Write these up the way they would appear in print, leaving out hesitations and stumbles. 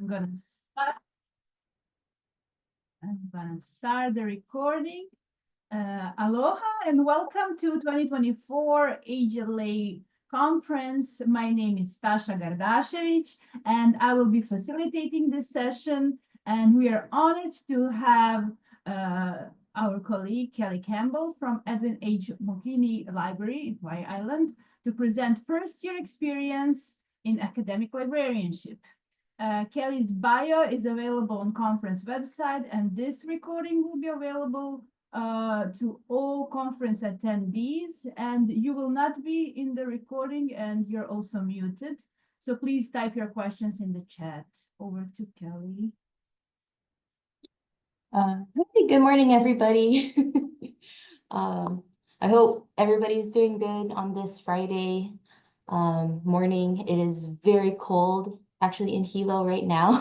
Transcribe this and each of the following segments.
I'm gonna start. The recording. Aloha and welcome to 2024 AGLA conference. My name is Stasha Gardashevich and I will be facilitating this session. And we are honored to have our colleague Kelly Campbell from Edwin H. Mokini Library in FYE Island to present first year experience in academic librarianship. Kelly's bio is available on conference website, and this recording will be available to all conference attendees, and you will not be in the recording, and you're also muted. So please type your questions in the chat. Over to Kelly. Hey, good morning, everybody. I hope everybody's doing good on this Friday morning. It is very cold, actually, in Hilo right now.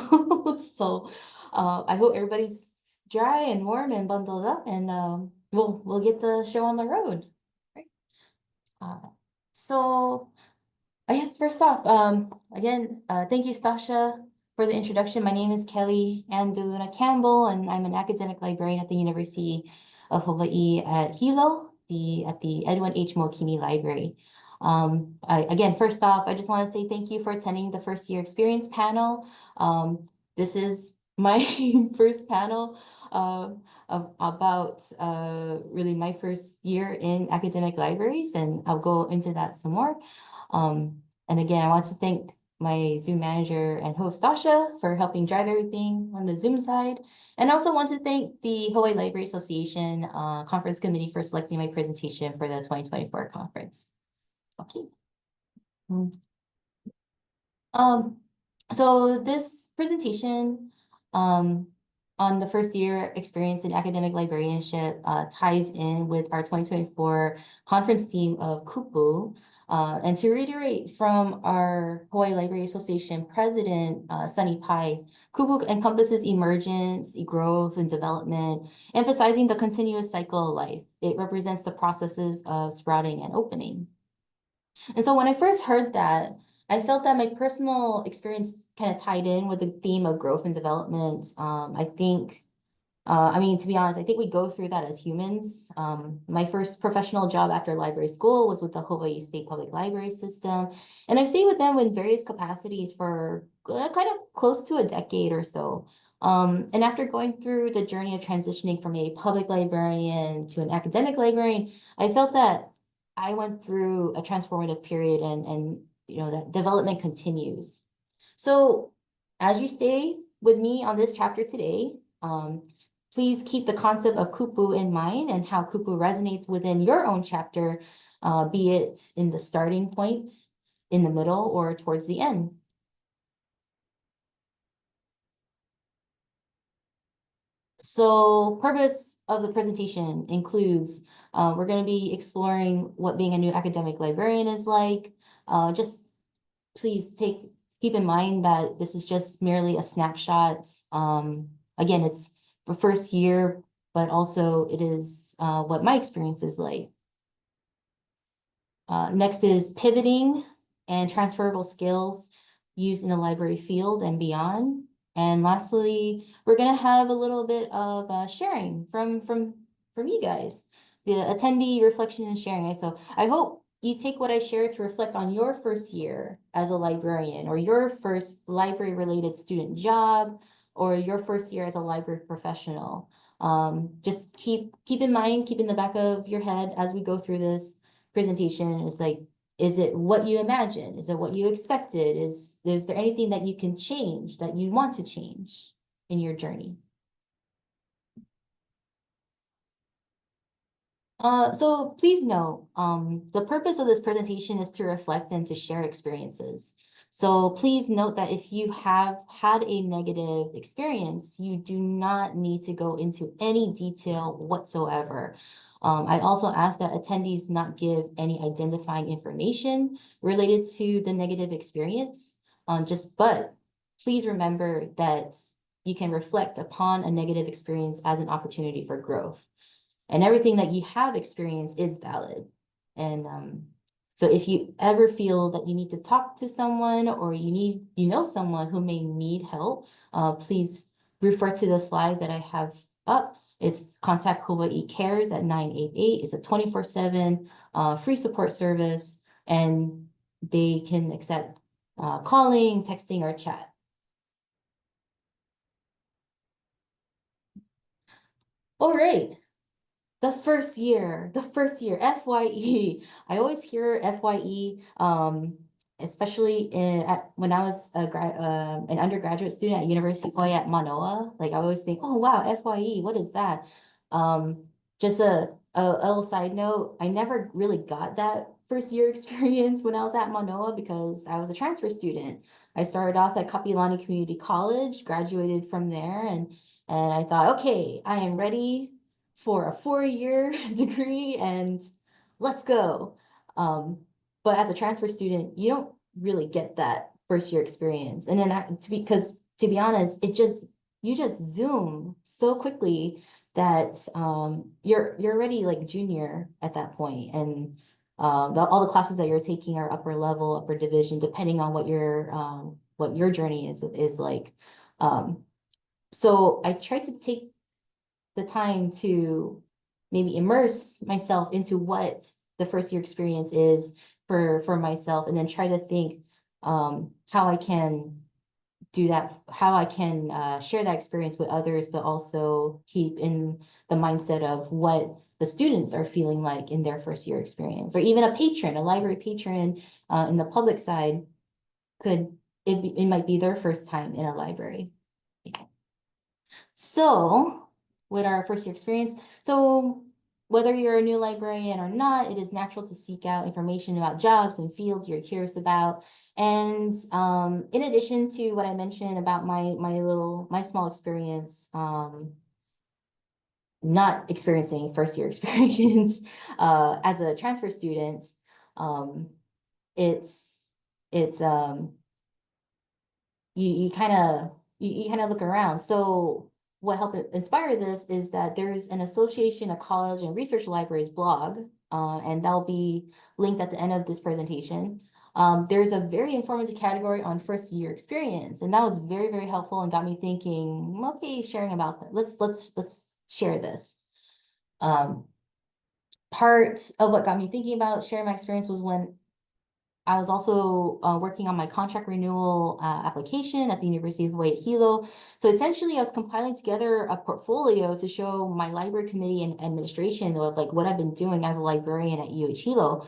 So I hope everybody's dry and warm and bundled up, and we'll get the show on the road. Right? So I guess first off, again, thank you, Stasha, for the introduction. My name is Kelly Ann Deluna Campbell, and I'm an academic librarian at the University of Hawaii at Hilo, at the Edwin H. Mokini Library. Again, first off, I just want to say thank you for attending the first year experience panel. This is my first panel about really my first year in academic libraries, and I'll go into that some more. And again, I want to thank my Zoom manager and host, Stasha, for helping drive everything on the Zoom side. And I also want to thank the Hawaii Library Association Conference Committee for selecting my presentation for the 2024 conference. Okay. So this presentation on the first year experience in academic librarianship ties in with our 2024 conference theme of kupu. And to reiterate from our Hawaii Library Association president, Sunny Pai, kupu encompasses emergence, growth, and development, emphasizing the continuous cycle of life. It represents the processes of sprouting and opening. And so when I first heard that, I felt that my personal experience kind of tied in with the theme of growth and development. I mean, to be honest, I think we go through that as humans. My first professional job after library school was with the Hawaii State Public Library System. And I've stayed with them in various capacities for kind of close to a decade or so. And after going through the journey of transitioning from a public librarian to an academic librarian, I felt that I went through a transformative period and you know, that development continues. So as you stay with me on this chapter today, please keep the concept of kupu in mind and how kupu resonates within your own chapter, be it in the starting point, in the middle, or towards the end. So purpose of the presentation includes, we're going to be exploring what being a new academic librarian is like. Just please keep in mind that this is just merely a snapshot. Again, it's the first year, but also it is what my experience is like. Next is pivoting and transferable skills used in the library field and beyond. And lastly, we're going to have a little bit of sharing from you guys, the attendee reflection and sharing. So I hope you take what I share to reflect on your first year as a librarian, or your first library related student job, or your first year as a library professional. Just keep in mind, keep in the back of your head as we go through this presentation. It's like, is it what you imagined? Is it what you expected? Is there anything that you can change, that you want to change in your journey? So please know, the purpose of this presentation is to reflect and to share experiences. So please note that if you have had a negative experience, you do not need to go into any detail whatsoever. I also ask that attendees not give any identifying information related to the negative experience. But please remember that you can reflect upon a negative experience as an opportunity for growth. And everything that you have experienced is valid. And So if you ever feel that you need to talk to someone or you know someone who may need help, please refer to the slide that I have up. It's contact Hawaii Cares at 988. It's a 24/7 free support service, and they can accept calling, texting, or chat. All right. The first year, FYE. I always hear FYE, especially when I was an undergraduate student at University of Hawaii at Manoa. Like I always think, oh wow, FYE, what is that? Just a little side note, I never really got that first year experience when I was at Manoa because I was a transfer student. I started off at Kapilani Community College, graduated from there, and I thought, okay, I am ready for a 4-year degree and let's go. But as a transfer student, you don't really get that first year experience. And then to be honest, you just zoom so quickly that you're already like junior at that point. And all the classes that you're taking are upper level, upper division, depending on what your journey is like. So I tried to take the time to maybe immerse myself into what the first year experience is for myself, and then try to think how I can do that, how I can share that experience with others, but also keep in the mindset of what the students are feeling like in their first year experience, or even a library patron in the public side it might be their first time in a library. So with our first year experience, so whether you're a new librarian or not, it is natural to seek out information about jobs and fields you're curious about. And in addition to what I mentioned about my small experience, not experiencing first year experience as a transfer student, it's you kind of look around. So what helped inspire this is that there's an association of college and research libraries blog, and that'll be linked at the end of this presentation. There's a very informative category on first year experience, and that was very, very helpful and got me thinking, okay, sharing about that. Let's share this. Part of what got me thinking about sharing my experience was when I was also working on my contract renewal application at the University of Hawaii at Hilo. So essentially, I was compiling together a portfolio to show my library committee and administration of like what I've been doing as a librarian at UH Hilo.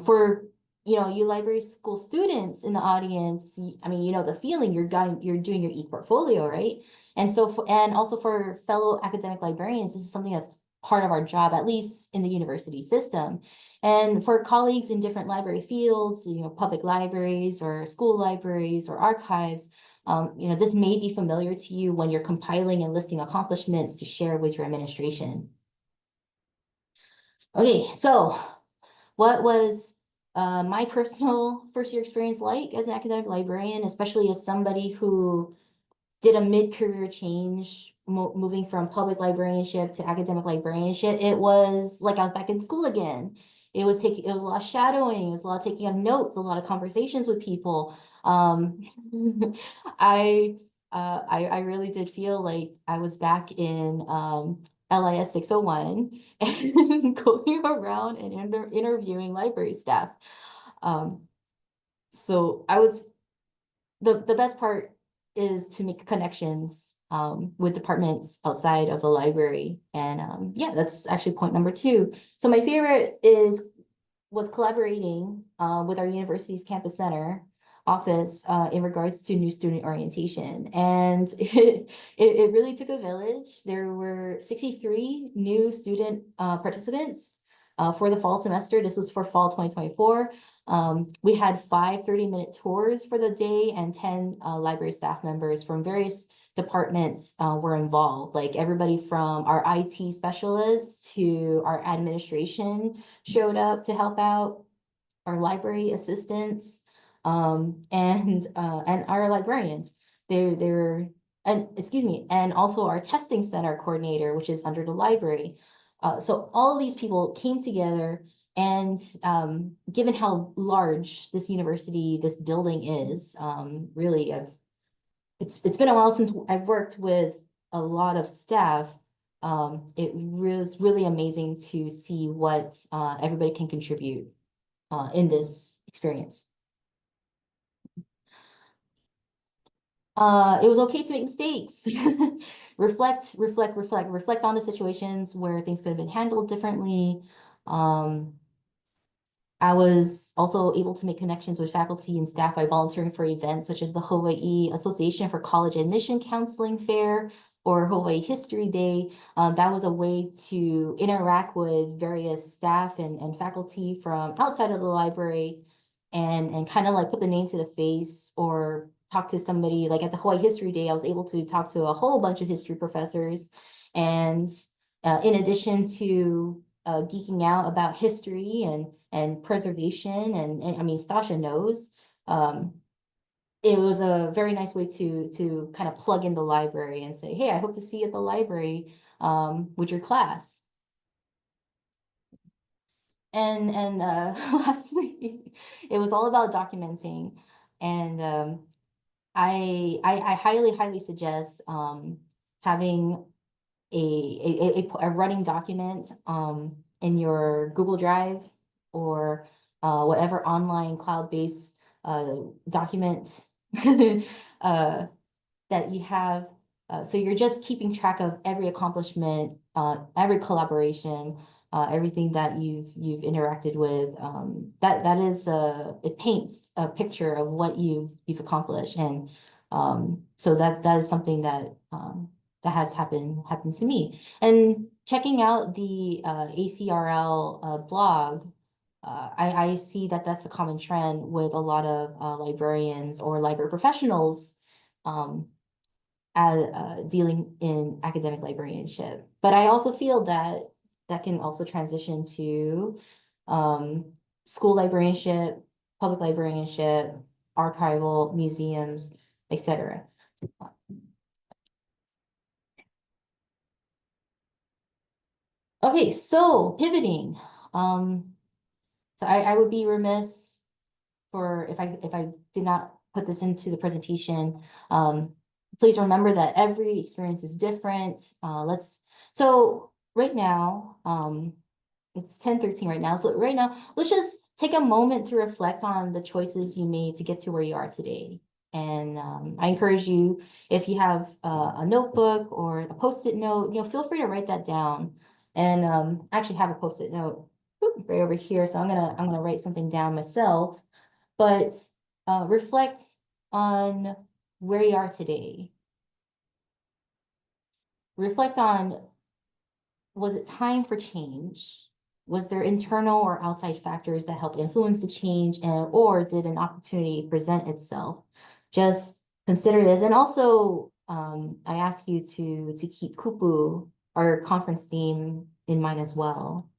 For you library school students in the audience, I mean, the feeling you're doing your e-portfolio, right? And so, and also for fellow academic librarians, this is something that's part of our job, at least in the university system. And for colleagues in different library fields, public libraries or school libraries or archives, this may be familiar to you when you're compiling and listing accomplishments to share with your administration. Okay, so what was my personal first year experience like as an academic librarian, especially as somebody who did a mid-career change, moving from public librarianship to academic librarianship? It was like I was back in school again. It was a lot of shadowing, it was a lot of taking of notes, a lot of conversations with people. I really did feel like I was back in LIS 601 and going around and interviewing library staff. So the best part is to make connections with departments outside of the library. And yeah, that's actually point number 2. So my favorite was collaborating with our university's campus center office in regards to new student orientation. And it really took a village. There were 63 new student participants for the fall semester. This was for fall 2024. We had 5 30-minute tours for the day, and 10 library staff members from various departments were involved. Like everybody from our IT specialists to our administration showed up to help out, our library assistants, and our librarians. And also our testing center coordinator, which is under the library. So all of these people came together And given how large this university, this building is, really, it's been a while since I've worked with a lot of staff. It was really amazing to see what everybody can contribute in this experience. It was okay to make mistakes. Reflect on the situations where things could have been handled differently. I was also able to make connections with faculty and staff by volunteering for events such as the Hawaii Association for College Admission Counseling Fair or Hawaii History Day. That was a way to interact with various staff and faculty from outside of the library and kind of like put the name to the face or talk to somebody. Like at the Hawaii History Day, I was able to talk to a whole bunch of history professors. And in addition to geeking out about history and preservation, and I mean, Stasha knows, it was a very nice way to kind of plug in the library and say, hey, I hope to see you at the library with your class. And lastly, it was all about documenting. And I highly suggest having a running document in your Google Drive or whatever online cloud-based document that you have. So you're just keeping track of every accomplishment, every collaboration, everything that you've interacted with. That is it paints a picture of what you've accomplished, and so that is something that that has happened to me. And checking out the ACRL blog, I see that that's a common trend with a lot of librarians or library professionals dealing in academic librarianship. But I also feel that that can also transition to school librarianship, public librarianship, archival, museums, etc. Okay, so pivoting. So I would be remiss for if I did not put this into the presentation. Please remember that every experience is different. So right now, it's 10:13 right now. So right now, let's just take a moment to reflect on the choices you made to get to where you are today. And I encourage you, if you have a notebook or a Post-it note, feel free to write that down. And I actually have a Post-it note right over here, so I'm gonna write something down myself. But reflect on where you are today. Reflect on, was it time for change? Was there internal or outside factors that help influence the change, or did an opportunity present itself? Just consider this. And also, I ask you to keep kupu, our conference theme, in mind as well.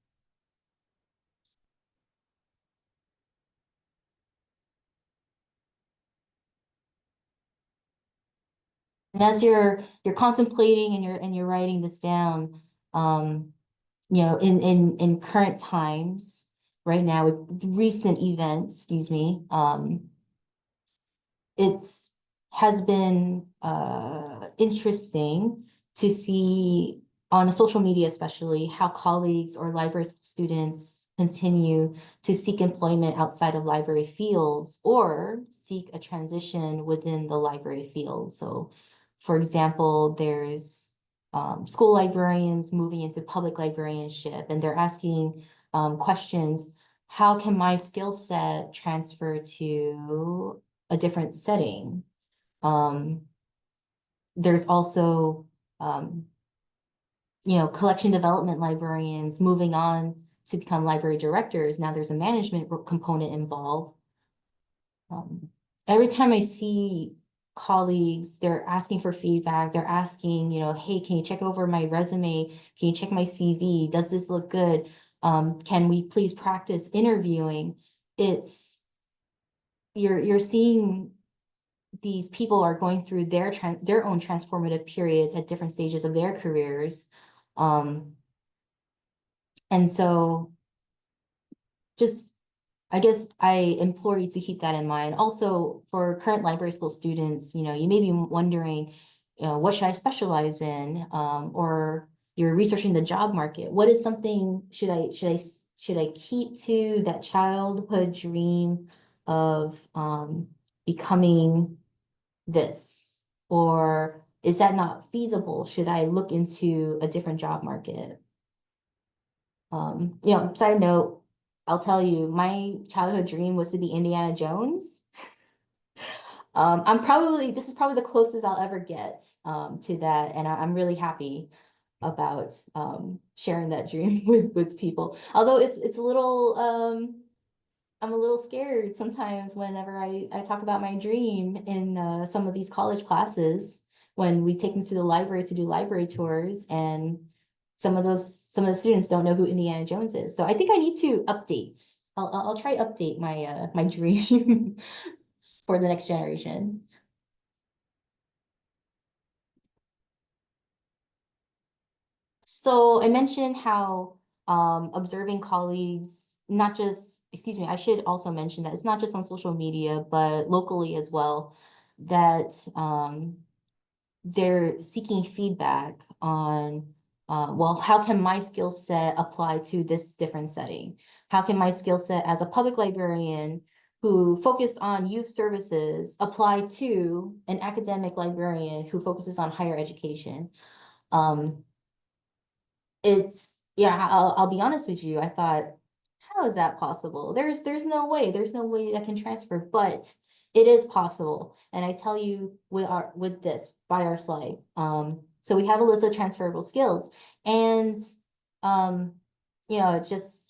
And as you're contemplating and you're writing this down, in current times, right now, with recent events, excuse me, it's has been interesting to see on social media, especially, how colleagues or library students continue to seek employment outside of library fields or seek a transition within the library field. So, for example, there's school librarians moving into public librarianship, and they're asking questions. How can my skill set transfer to a different setting? There's also, collection development librarians moving on to become library directors. Now there's a management component involved. Every time I see colleagues, they're asking for feedback. They're asking, hey, can you check over my resume? Can you check my CV? Does this look good? Can we please practice interviewing? You're seeing these people are going through their own transformative periods at different stages of their careers. And so just, I guess I implore you to keep that in mind. Also, for current library school students, you may be wondering, what should I specialize in? Or you're researching the job market. What is something should I keep to that childhood dream of becoming this? Or is that not feasible? Should I look into a different job market? Side note, I'll tell you, my childhood dream was to be Indiana Jones. This is probably the closest I'll ever get to that, and I'm really happy about sharing that dream with people. Although it's a little I'm a little scared sometimes whenever I talk about my dream in some of these college classes when we take them to the library to do library tours, and some of the students don't know who Indiana Jones is. So I think I need to update. I'll try update my my dream for the next generation. So I mentioned how observing colleagues, not just, excuse me, I should also mention that it's not just on social media, but locally as well, that they're seeking feedback on, well, how can my skill set apply to this different setting? How can my skill set as a public librarian who focused on youth services apply to an academic librarian who focuses on higher education? Yeah, I'll be honest with you. I thought, how is that possible? There's no way. There's no way that can transfer, but it is possible. And I tell you with this by our slide. So we have a list of transferable skills, and just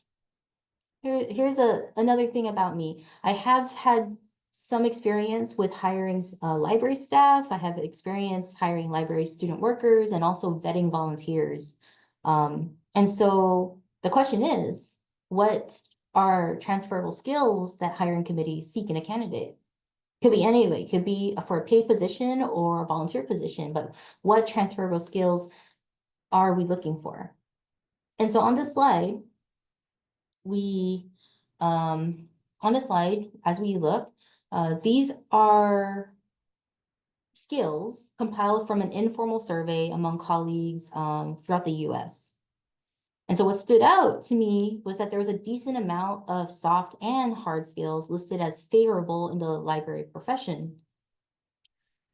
here's another thing about me. I have had some experience with hiring library staff. I have experience hiring library student workers and also vetting volunteers. And so the question is, what are transferable skills that hiring committees seek in a candidate? Could be anyway, it could be for a paid position or a volunteer position, but what transferable skills are we looking for? And so on this slide, as we look, these are skills compiled from an informal survey among colleagues throughout the US. And so what stood out to me was that there was a decent amount of soft and hard skills listed as favorable in the library profession.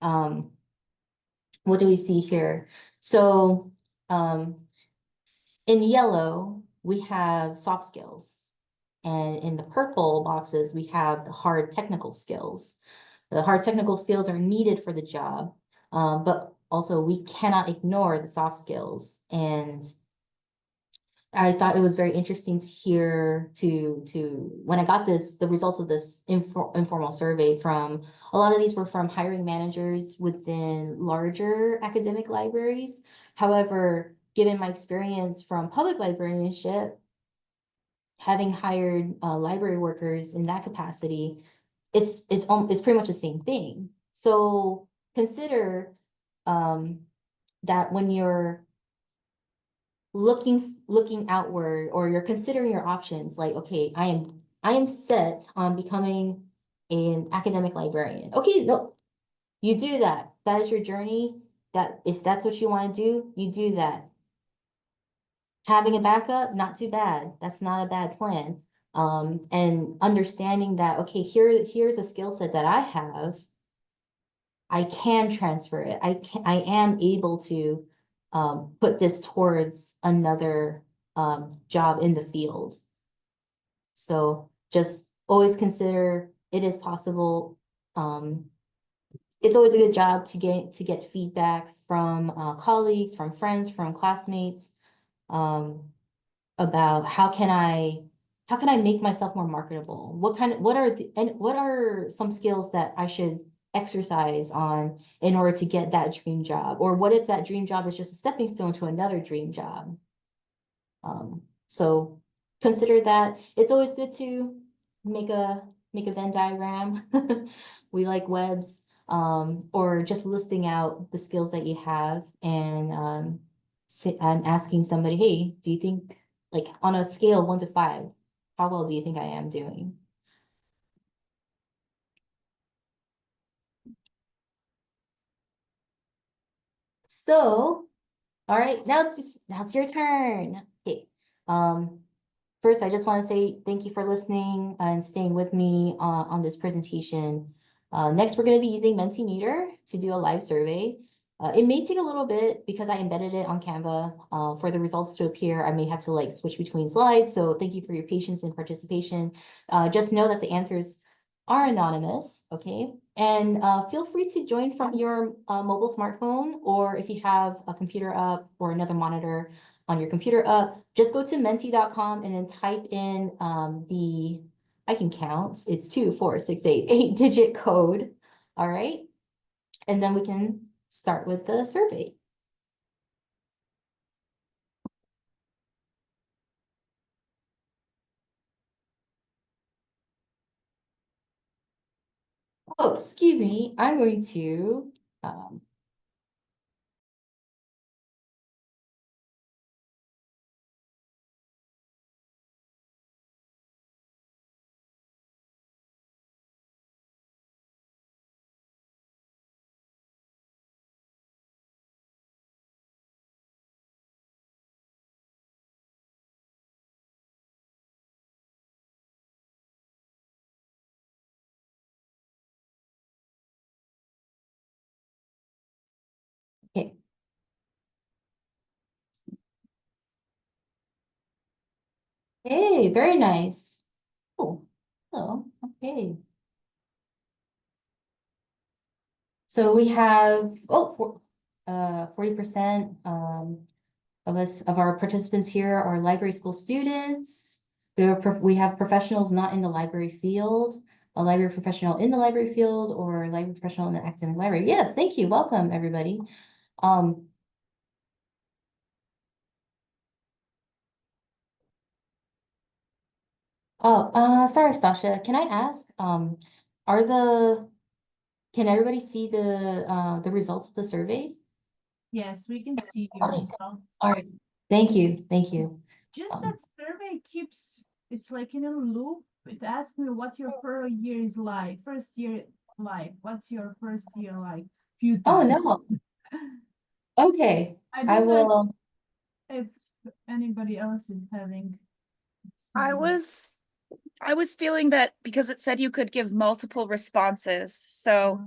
What do we see here? So in yellow, we have soft skills. And in the purple boxes, we have the hard technical skills. The hard technical skills are needed for the job, but also we cannot ignore the soft skills. And I thought it was very interesting to hear when I got the results of this informal survey from, a lot of these were from hiring managers within larger academic libraries. However, given my experience from public librarianship, having hired library workers in that capacity, it's pretty much the same thing. So consider that when you're looking outward, or you're considering your options, like, okay, I am set on becoming an academic librarian. Okay, no, you do that. That is your journey. That's what you want to do, you do that. Having a backup, not too bad. That's not a bad plan. And understanding that, okay, here's a skill set that I have. I can transfer it. I am able to put this towards another job in the field. So just always consider it is possible. It's always a good job to get feedback from colleagues, from friends, from classmates, about how can I make myself more marketable? What are some skills that I should exercise on in order to get that dream job? Or what if that dream job is just a stepping stone to another dream job? So consider that. It's always good to make a Venn diagram. We like webs, or just listing out the skills that you have, and asking somebody, hey, do you think, like on a scale of 1 to 5, How well do you think I am doing? So, all right, now it's your turn. Okay. First, I just want to say thank you for listening and staying with me on this presentation. Next, we're going to be using Mentimeter to do a live survey. It may take a little bit because I embedded it on Canva. For the results to appear, I may have to like switch between slides. So thank you for your patience and participation. Just know that the answers are anonymous, okay? And feel free to join from your mobile smartphone, or if you have a computer up or another monitor on your computer up, just go to menti.com and then type in I can count, it's 2, 4, 6, 8, 8-digit code. All right. And then we can start with the survey. Oh, excuse me. I'm going to okay. Hey, very nice. Oh, hello. Okay. So we have 40% of our participants here are library school students. We have professionals not in the library field, a library professional in the library field, or a library professional in the academic library. Yes, thank you. Welcome, everybody. Um, sorry, Stasha. Can I ask, are can everybody see the results of the survey? Yes, we can see your Okay. results. All right. Thank you. Thank you. Just that survey keeps, it's like in a loop. It asks me what your first year is like, first year like, what's your first year like? Few Oh, times. no. Okay. I I don't know will. if anybody else is having. I was feeling that because it said you could give multiple responses. So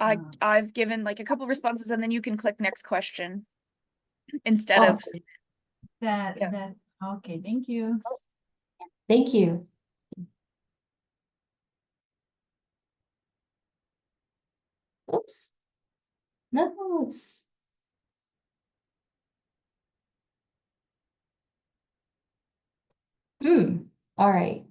I've given like a couple responses and then you can click next question instead Oh, of that yeah. that okay, thank you. thank you. Oops. No, it's. All right.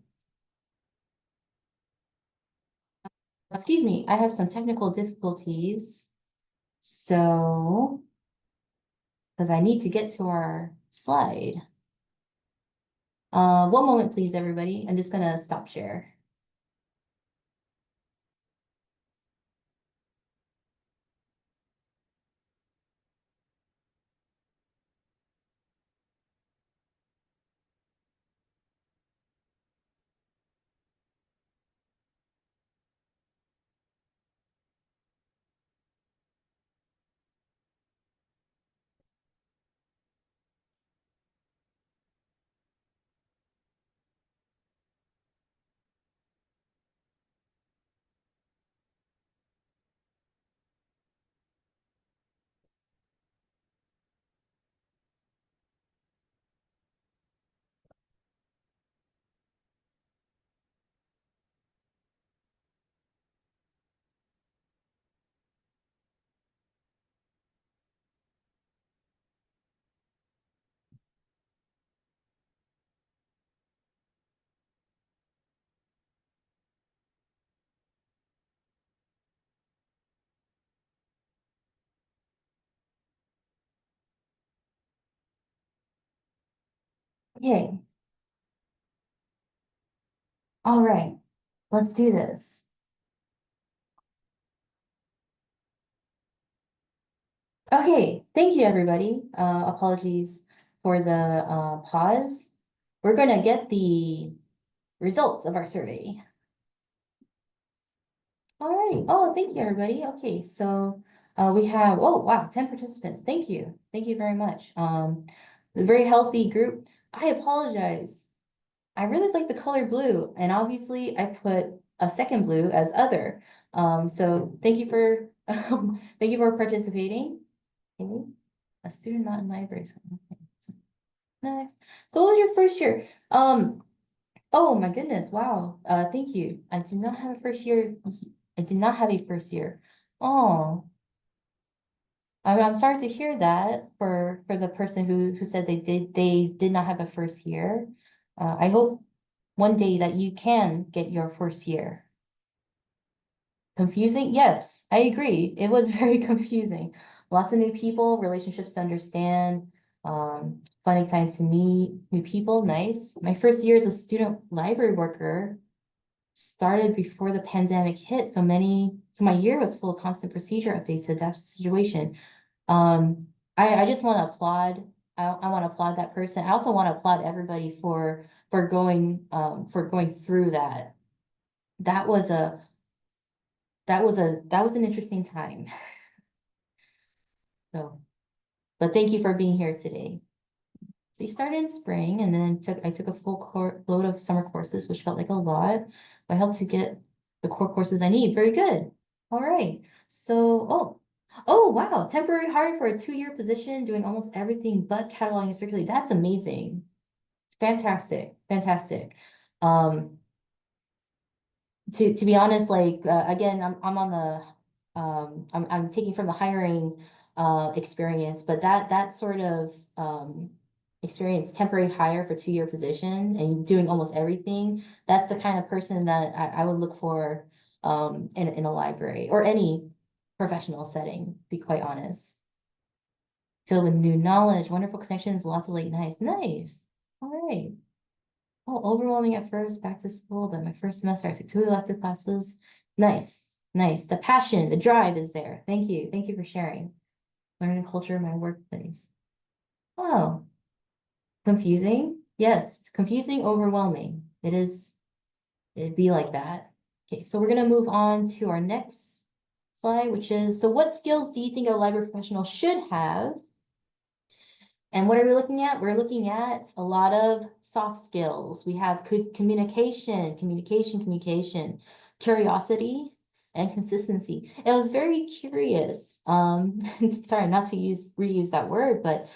Excuse me, I have some technical difficulties. So, because I need to get to our slide. One moment, please, everybody. I'm just gonna stop share. Okay. All right. Let's do this. Okay, thank you, everybody. Apologies for the pause. we're gonna get the results of our survey. All right. Oh, thank you, everybody. Okay, so we have, oh, wow, 10 participants. Thank you. Thank you very much. A very healthy group. I apologize. I really like the color blue, and obviously I put a second blue as other. So thank you for thank you for participating. Okay. A student not in libraries. Okay. Next. So what was your first year? Oh my goodness, wow. Thank you. I did not have a first year. I did not have a first year. Oh, I'm sorry to hear that for the person who said they did not have a first year. I hope one day that you can get your first year. Confusing? Yes, I agree. It was very confusing. Lots of new people, relationships to understand, fun, exciting to meet new people. Nice. My first year as a student library worker started before the pandemic hit. So my year was full of constant procedure updates to adapt to the situation. I just want to applaud. I want to applaud that person. I also want to applaud everybody for going through that. That was an interesting time. So, but thank you for being here today. So you started in spring, and then I took a full load of summer courses, which felt like a lot. But I helped to get the core courses I need. Very good. All right. So, oh wow, temporary hire for a 2-year position, doing almost everything but cataloging and circulating. That's amazing. It's fantastic, fantastic. To be honest, like again, I'm on the I'm taking from the hiring experience, but that sort of experience, temporary hire for 2-year position and doing almost everything, that's the kind of person that I would look for in a library or any professional setting, be quite honest. Filled with new knowledge, wonderful connections, lots of late nights. Nice. All right. Oh, overwhelming at first, back to school, but my first semester I took 2 elective classes. Nice, nice. The passion, the drive is there. Thank you. Thank you for sharing. Learning culture in my workplace. Oh, confusing? Yes, confusing, overwhelming. It'd be like that. Okay, so we're gonna move on to our next slide, which is, so what skills do you think a library professional should have? And what are we looking at? We're looking at a lot of soft skills. We have communication, curiosity, and consistency. And I was very curious, sorry, not to reuse that word, but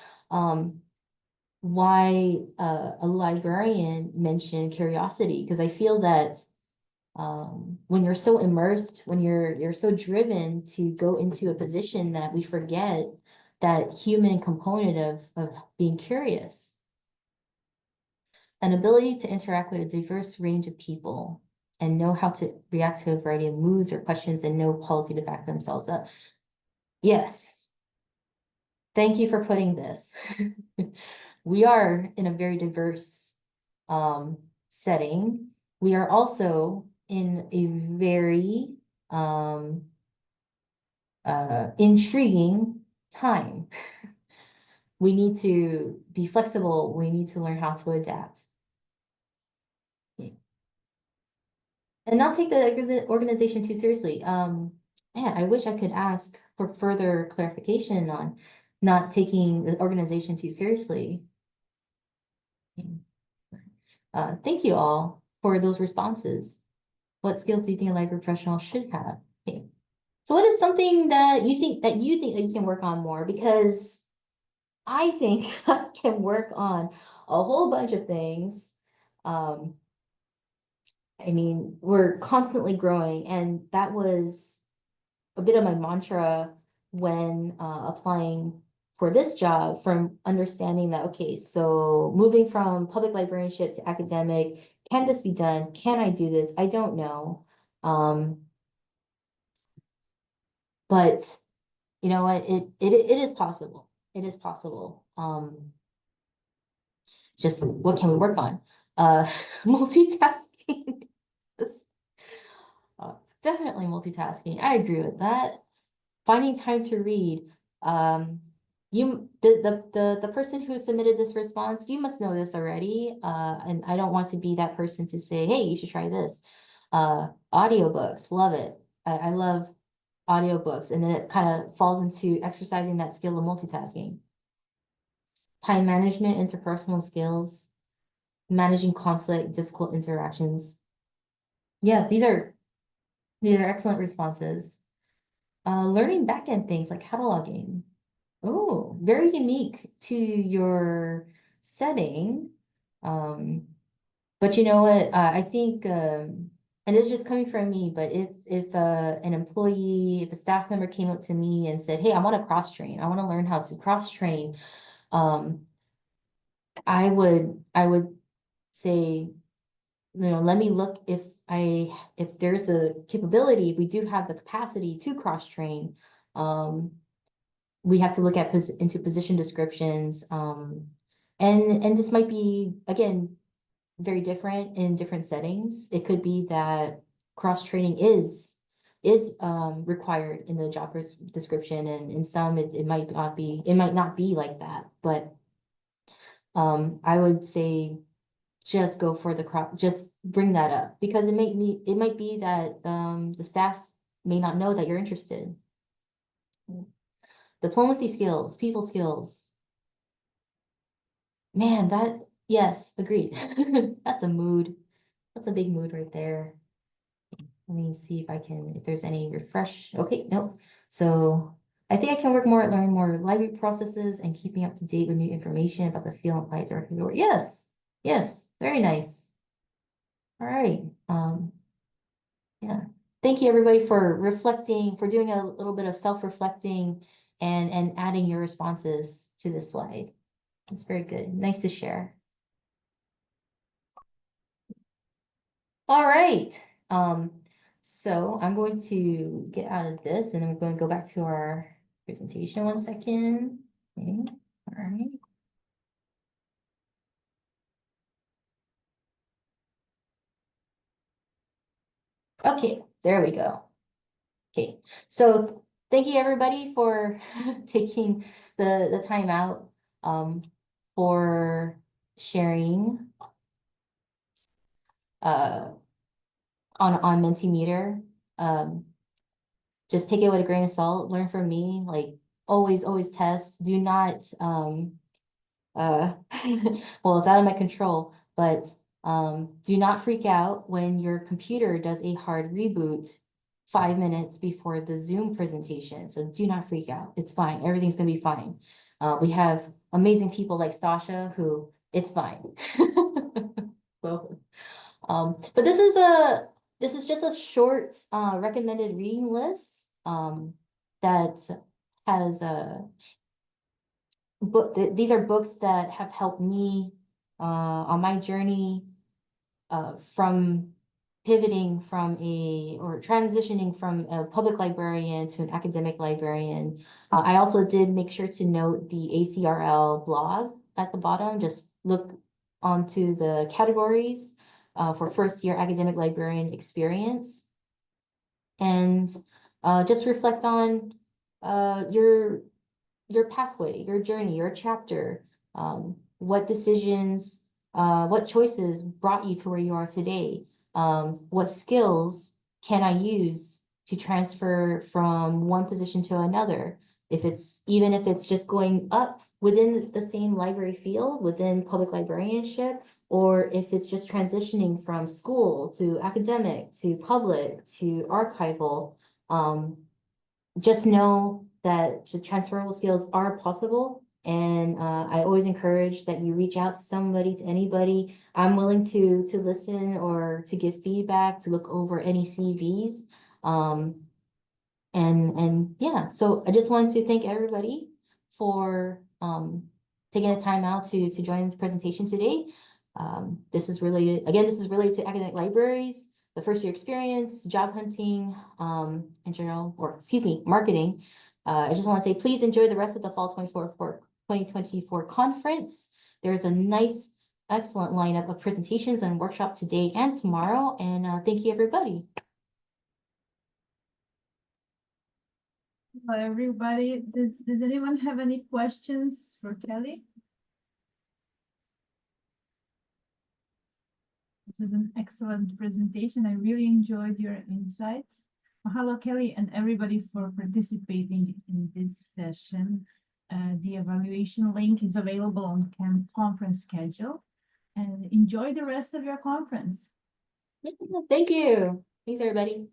why a librarian mentioned curiosity, because I feel that when you're so immersed, when you're so driven to go into a position, that we forget that human component of being curious. An ability to interact with a diverse range of people and know how to react to a variety of moods or questions and know policy to back themselves up. Yes. Thank you for putting this. We are in a very diverse setting. We are also in a very intriguing time. We need to be flexible. We need to learn how to adapt. Okay. And not take the organization too seriously. Man, I wish I could ask for further clarification on not taking the organization too seriously. Thank you all for those responses. What skills do you think a library professional should have? Okay. So what is something that you think that you can work on more? Because I think I can work on a whole bunch of things. I mean, we're constantly growing, and that was a bit of my mantra when applying for this job, from understanding that, okay, so moving from public librarianship to academic, can this be done? Can I do this? I don't know. But you know what, it is possible. It is possible. Just what can we work on? Multitasking. Definitely multitasking. I agree with that. Finding time to read. the person who submitted this response, you must know this already. And I don't want to be that person to say, hey, you should try this. Audiobooks, love it. I love audiobooks, and then it kind of falls into exercising that skill of multitasking. Time management, interpersonal skills, managing conflict, difficult interactions. Yes, these are excellent responses. Learning backend things like cataloging. Oh, very unique to your setting. But you know what? I think, and it's just coming from me, but if an employee, if a staff member came up to me and said, hey, I want to cross train, I want to learn how to cross train, I would say, let me look if there's the capability, if we do have the capacity to cross train, we have to look at into position descriptions, and this might be, again, very different in different settings. It could be that cross training is required in the job description, and in some it might not be like that. But I would say just go for just bring that up, because it might be that the staff may not know that you're interested. Diplomacy skills, people skills. Man, yes, agreed. That's a mood. That's a big mood right there. Let me see if there's any refresh. Okay, no. So I think I can work more at learning more library processes and keeping up to date with new information about the field and apply it directly. Yes, yes, very nice. All right. Yeah. Thank you, everybody, for reflecting, for doing a little bit of self-reflecting and adding your responses to this slide. It's very good. Nice to share. All right. So I'm going to get out of this, and then we're going to go back to our presentation. 1 second. Okay. All right. Okay, there we go. Okay, so thank you, everybody, for taking the time out for sharing on Mentimeter. Just take it with a grain of salt, learn from me, like always test. Do not well, it's out of my control, but do not freak out when your computer does a hard reboot 5 minutes before the Zoom presentation. So do not freak out. It's fine. Everything's gonna be fine. We have amazing people like Stasha who it's fine. So, but this is just a short recommended reading list that has these are books that have helped me on my journey from pivoting from or transitioning from a public librarian to an academic librarian. I also did make sure to note the ACRL blog at the bottom. Just look onto the categories for first year academic librarian experience, and just reflect on your pathway, your journey, your chapter, what decisions, what choices brought you to where you are today, what skills can I use to transfer from one position to another, even if it's just going up within the same library field, within public librarianship, or if it's just transitioning from school to academic to public to archival. Just know that the transferable skills are possible. And I always encourage that you reach out to anybody. I'm willing to listen or to give feedback, to look over any CVs. And yeah, so I just wanted to thank everybody for taking the time out to join the presentation today. This is related to academic libraries, the first year experience, job hunting, in general, or excuse me, marketing. I just want to say, please enjoy the rest of the fall 2024 conference. There's a nice, excellent lineup of presentations and workshop today and tomorrow. And thank you, everybody. Hello, everybody. Does anyone have any questions for Kelly? This was an excellent presentation. I really enjoyed your insights. Mahalo, Kelly, and everybody for participating in this session. The evaluation link is available on conference schedule. And enjoy the rest of your conference. Thank you. Thanks, everybody.